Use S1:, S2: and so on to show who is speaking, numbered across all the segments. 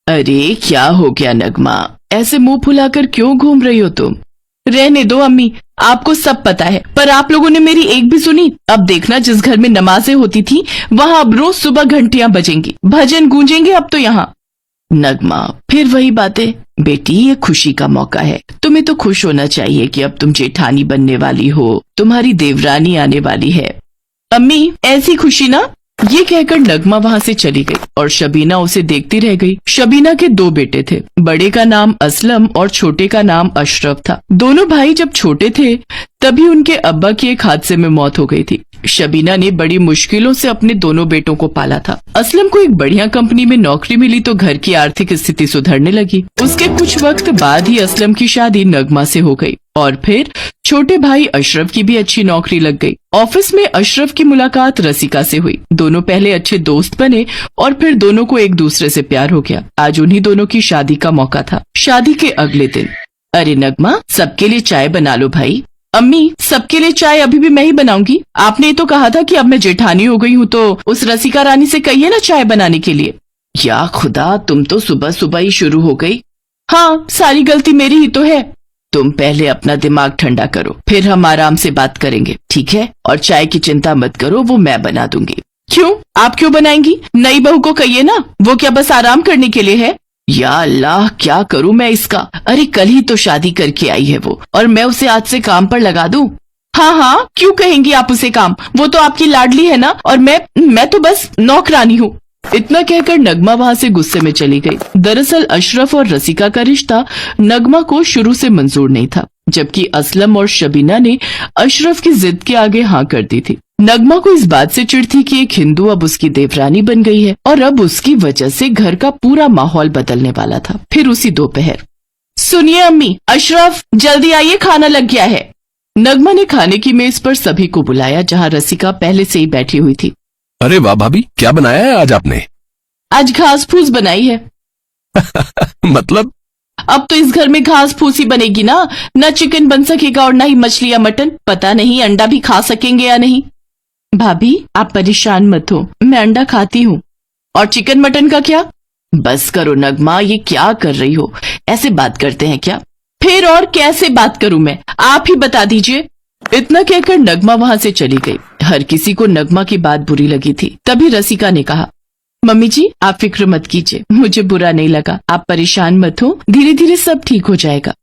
S1: अरे क्या हो गया नगमा, ऐसे मुंह फुलाकर क्यों घूम रही हो तुम? रहने दो अम्मी, आपको सब पता है, पर आप लोगों ने मेरी एक भी सुनी। अब देखना, जिस घर में नमाजें होती थी वहाँ अब रोज सुबह घंटियां बजेंगी, भजन गूंजेंगे अब तो यहाँ। नगमा, फिर वही बातें। बेटी, ये खुशी का मौका है, तुम्हें तो खुश होना चाहिए कि अब तुम जेठानी बनने वाली हो, तुम्हारी देवरानी आने वाली है। अम्मी, ऐसी खुशी ना। ये कहकर नगमा वहाँ से चली गई और शबीना उसे देखती रह गई। शबीना के दो बेटे थे, बड़े का नाम असलम और छोटे का नाम अशरफ था। दोनों भाई जब छोटे थे तभी उनके अब्बा की एक हादसे में मौत हो गई थी। शबीना ने बड़ी मुश्किलों से अपने दोनों बेटों को पाला था। असलम को एक बढ़िया कंपनी में नौकरी मिली तो घर की आर्थिक स्थिति सुधरने लगी। उसके कुछ वक्त बाद ही असलम की शादी नगमा से हो गई और फिर छोटे भाई अशरफ की भी अच्छी नौकरी लग गई। ऑफिस में अशरफ की मुलाकात रसिका से हुई। दोनों पहले अच्छे दोस्त बने और फिर दोनों को एक दूसरे से प्यार हो गया। आज उन्हीं दोनों की शादी का मौका था। शादी के अगले दिन, अरे नगमा, सबके लिए चाय बना लो भाई। अम्मी, सबके लिए चाय अभी भी मैं ही बनाऊंगी। आपने तो कहा था कि अब मैं जेठानी हो गई हूँ तो उस रसिका रानी से कहिए ना चाय बनाने के लिए। या खुदा, तुम तो सुबह सुबह ही शुरू हो गई। हाँ, सारी गलती मेरी ही तो है। तुम पहले अपना दिमाग ठंडा करो, फिर हम आराम से बात करेंगे, ठीक है? और चाय की चिंता मत करो, वो मैं बना दूंगी। क्यों? आप क्यों बनाएंगी? नई बहू को कहिए ना, वो क्या बस आराम करने के लिए है? या अल्लाह, क्या करूं मैं इसका? अरे कल ही तो शादी करके आई है वो, और मैं उसे आज से काम पर लगा दूं? हाँ हाँ, क्यों कहेंगी आप उसे काम? वो तो आपकी लाडली है ना, और मैं तो बस नौकरानी हूँ। इतना कहकर नगमा वहाँ से गुस्से में चली गई। दरअसल अशरफ और रसिका का रिश्ता नगमा को शुरू से मंजूर नहीं था, जबकि असलम और शबीना ने अशरफ की जिद के आगे हाँ कर दी थी। नगमा को इस बात से चिढ़ थी कि एक हिंदू अब उसकी देवरानी बन गई है और अब उसकी वजह से घर का पूरा माहौल बदलने वाला था। फिर उसी दोपहर, सुनिए अम्मी, अशरफ जल्दी आइए, खाना लग गया है। नगमा ने खाने की मेज पर सभी को बुलाया, जहाँ रसिका पहले से ही बैठी हुई थी।
S2: अरे वाह भाभी, क्या बनाया है आज आपने?
S1: आज घास फूस बनाई है।
S2: मतलब?
S1: अब तो इस घर में घास फूस ही बनेगी ना, न चिकन बन सकेगा और न ही मछली या मटन। पता नहीं अंडा भी खा सकेंगे या नहीं। भाभी, आप परेशान मत हो, मैं अंडा खाती हूँ। और चिकन मटन का क्या? बस करो नगमा, ये क्या कर रही हो? ऐसे बात करते हैं क्या? फिर और कैसे बात करूं मैं, आप ही बता दीजिए। इतना कहकर नगमा वहाँ से चली गई। हर किसी को नगमा की बात बुरी लगी थी। तभी रसिका ने कहा, मम्मी जी, आप फिक्र मत कीजिए, मुझे बुरा नहीं लगा, आप परेशान मत हो, धीरे धीरे सब ठीक हो जाएगा।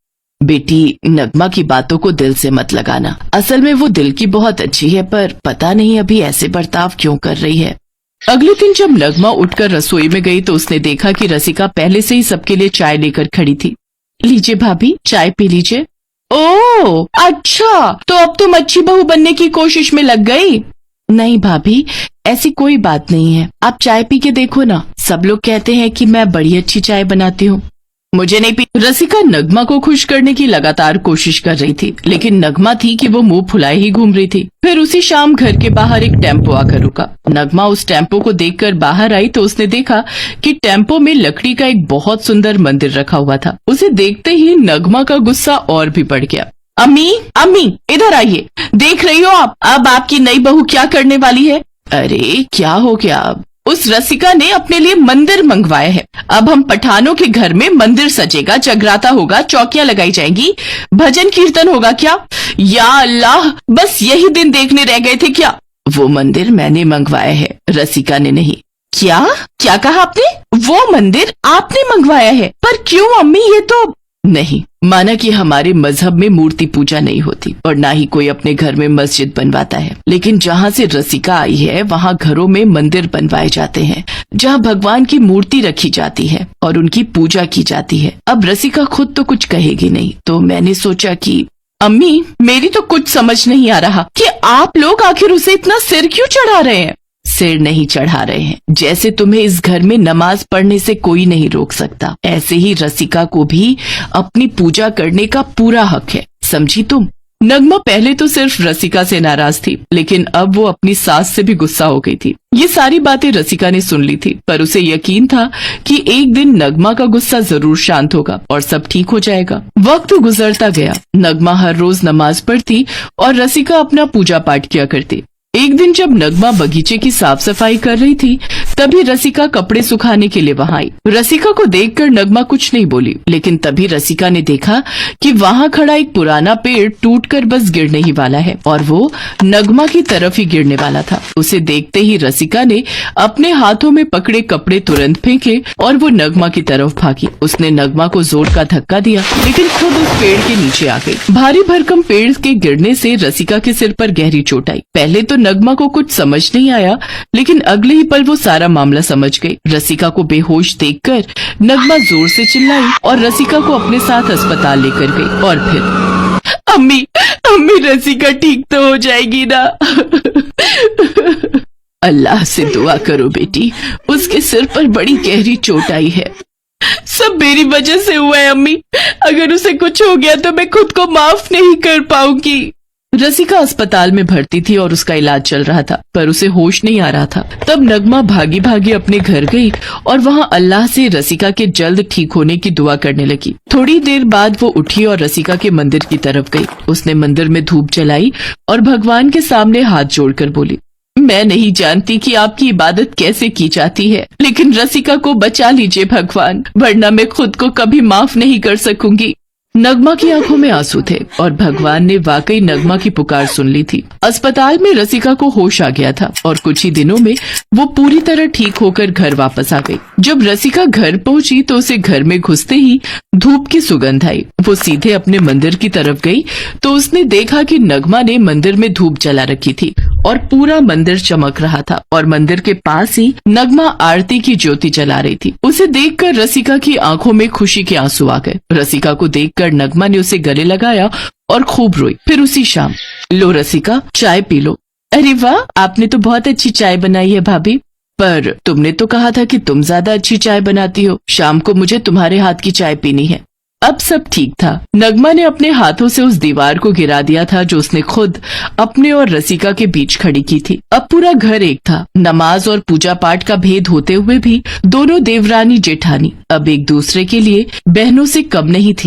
S1: बेटी, नगमा की बातों को दिल से मत लगाना। असल में वो दिल की बहुत अच्छी है, पर पता नहीं अभी ऐसे बर्ताव क्यों कर रही है। अगले दिन जब नगमा उठकर रसोई में गई तो उसने देखा कि रसिका पहले से ही सबके लिए चाय लेकर खड़ी थी। लीजिए भाभी, चाय पी लीजिए। ओह अच्छा, तो अब तुम अच्छी बहू बनने की कोशिश में लग गई। नहीं भाभी, ऐसी कोई बात नहीं है, आप चाय पी के देखो ना। सब लोग कहते हैं कि मैं बड़ी अच्छी चाय बनाती हूँ। मुझे नहीं पी। रसिका नगमा को खुश करने की लगातार कोशिश कर रही थी, लेकिन नगमा थी कि वो मुंह फुलाए ही घूम रही थी। फिर उसी शाम घर के बाहर एक टेम्पो आकर रुका। नगमा उस टेम्पो को देखकर बाहर आई तो उसने देखा कि टेम्पो में लकड़ी का एक बहुत सुंदर मंदिर रखा हुआ था। उसे देखते ही नगमा का गुस्सा और भी बढ़ गया। अम्मी, अम्मी, इधर आइए, देख रही हो आप, अब आपकी नई बहू क्या करने वाली है? अरे क्या हो गया? अब उस रसिका ने अपने लिए मंदिर मंगवाया है। अब हम पठानों के घर में मंदिर सजेगा, जगराता होगा, चौकियां लगाई जाएंगी, भजन कीर्तन होगा। क्या? या अल्लाह, बस यही दिन देखने रह गए थे क्या? वो मंदिर मैंने मंगवाया है, रसिका ने नहीं। क्या क्या कहा आपने? वो मंदिर आपने मंगवाया है? पर क्यों अम्मी, ये तो नहीं। माना कि हमारे मजहब में मूर्ति पूजा नहीं होती और ना ही कोई अपने घर में मस्जिद बनवाता है, लेकिन जहाँ से रसिका आई है वहाँ घरों में मंदिर बनवाए जाते हैं, जहाँ भगवान की मूर्ति रखी जाती है और उनकी पूजा की जाती है। अब रसिका खुद तो कुछ कहेगी नहीं, तो मैंने सोचा कि अम्मी, मेरी तो कुछ समझ नहीं आ रहा कि आप लोग आखिर उसे इतना सिर क्यों चढ़ा रहे हैं? सिर नहीं चढ़ा रहे हैं, जैसे तुम्हें इस घर में नमाज पढ़ने से कोई नहीं रोक सकता, ऐसे ही रसिका को भी अपनी पूजा करने का पूरा हक है, समझी तुम? नगमा पहले तो सिर्फ रसिका से नाराज थी, लेकिन अब वो अपनी सास से भी गुस्सा हो गई थी। ये सारी बातें रसिका ने सुन ली थी, पर उसे यकीन था कि एक दिन नगमा का गुस्सा जरूर शांत होगा और सब ठीक हो जाएगा। वक्त गुजरता गया। नगमा हर रोज नमाज पढ़ती और रसिका अपना पूजा पाठ किया करती। एक दिन जब नगमा बगीचे की साफ सफाई कर रही थी तभी रसिका कपड़े सुखाने के लिए वहां आई। रसिका को देखकर नगमा कुछ नहीं बोली, लेकिन तभी रसिका ने देखा कि वहां खड़ा एक पुराना पेड़ टूटकर बस गिरने ही वाला है और वो नगमा की तरफ ही गिरने वाला था। उसे देखते ही रसिका ने अपने हाथों में पकड़े कपड़े तुरंत फेंके और वो नगमा की तरफ भागी। उसने नगमा को जोर का धक्का दिया, लेकिन खुद उस पेड़ के नीचे आ गई। भारी भरकम पेड़ के गिरने से रसिका के सिर पर गहरी चोट आई। पहले तो नगमा को कुछ समझ नहीं आया, लेकिन अगले ही पल वो सारा मामला समझ गई। रसिका को बेहोश देखकर नगमा जोर से चिल्लाई और रसिका को अपने साथ अस्पताल लेकर गई। और फिर अम्मी अम्मी रसिका ठीक तो हो जाएगी ना? अल्लाह से दुआ करो बेटी, उसके सिर पर बड़ी गहरी चोट आई है। सब मेरी वजह से हुआ है अम्मी, अगर उसे कुछ हो गया तो मैं खुद को माफ नहीं कर पाऊंगी। रसिका अस्पताल में भर्ती थी और उसका इलाज चल रहा था, पर उसे होश नहीं आ रहा था। तब नगमा भागी भागी अपने घर गई और वहां अल्लाह से रसिका के जल्द ठीक होने की दुआ करने लगी। थोड़ी देर बाद वो उठी और रसिका के मंदिर की तरफ गई। उसने मंदिर में धूप जलाई और भगवान के सामने हाथ जोड़कर बोली, मैं नहीं जानती कि आपकी इबादत कैसे की जाती है, लेकिन रसिका को बचा लीजिए भगवान, वरना मैं खुद को कभी माफ नहीं कर सकूंगी। नगमा की आंखों में आंसू थे और भगवान ने वाकई नगमा की पुकार सुन ली थी। अस्पताल में रसिका को होश आ गया था और कुछ ही दिनों में वो पूरी तरह ठीक होकर घर वापस आ गई। जब रसिका घर पहुंची तो उसे घर में घुसते ही धूप की सुगंध आई। वो सीधे अपने मंदिर की तरफ गई तो उसने देखा कि नगमा ने मंदिर में धूप जला रखी थी और पूरा मंदिर चमक रहा था और मंदिर के पास ही नगमा आरती की ज्योति जला रही थी। उसे देखकर रसिका की आंखों में खुशी के आंसू आ गए। रसिका को देखकर नगमा ने उसे गले लगाया और खूब रोई। फिर उसी शाम, लो रसिका, चाय पी लो। अरे वाह, आपने तो बहुत अच्छी चाय बनाई है भाभी, पर तुमने तो कहा था कि तुम ज्यादा अच्छी चाय बनाती हो, शाम को मुझे तुम्हारे हाथ की चाय पीनी है। अब सब ठीक था। नगमा ने अपने हाथों से उस दीवार को गिरा दिया था जो उसने खुद अपने और रसिका के बीच खड़ी की थी। अब पूरा घर एक था। नमाज और पूजा पाठ का भेद होते हुए भी दोनों देवरानी जेठानी अब एक दूसरे के लिए बहनों से कम नहीं थी।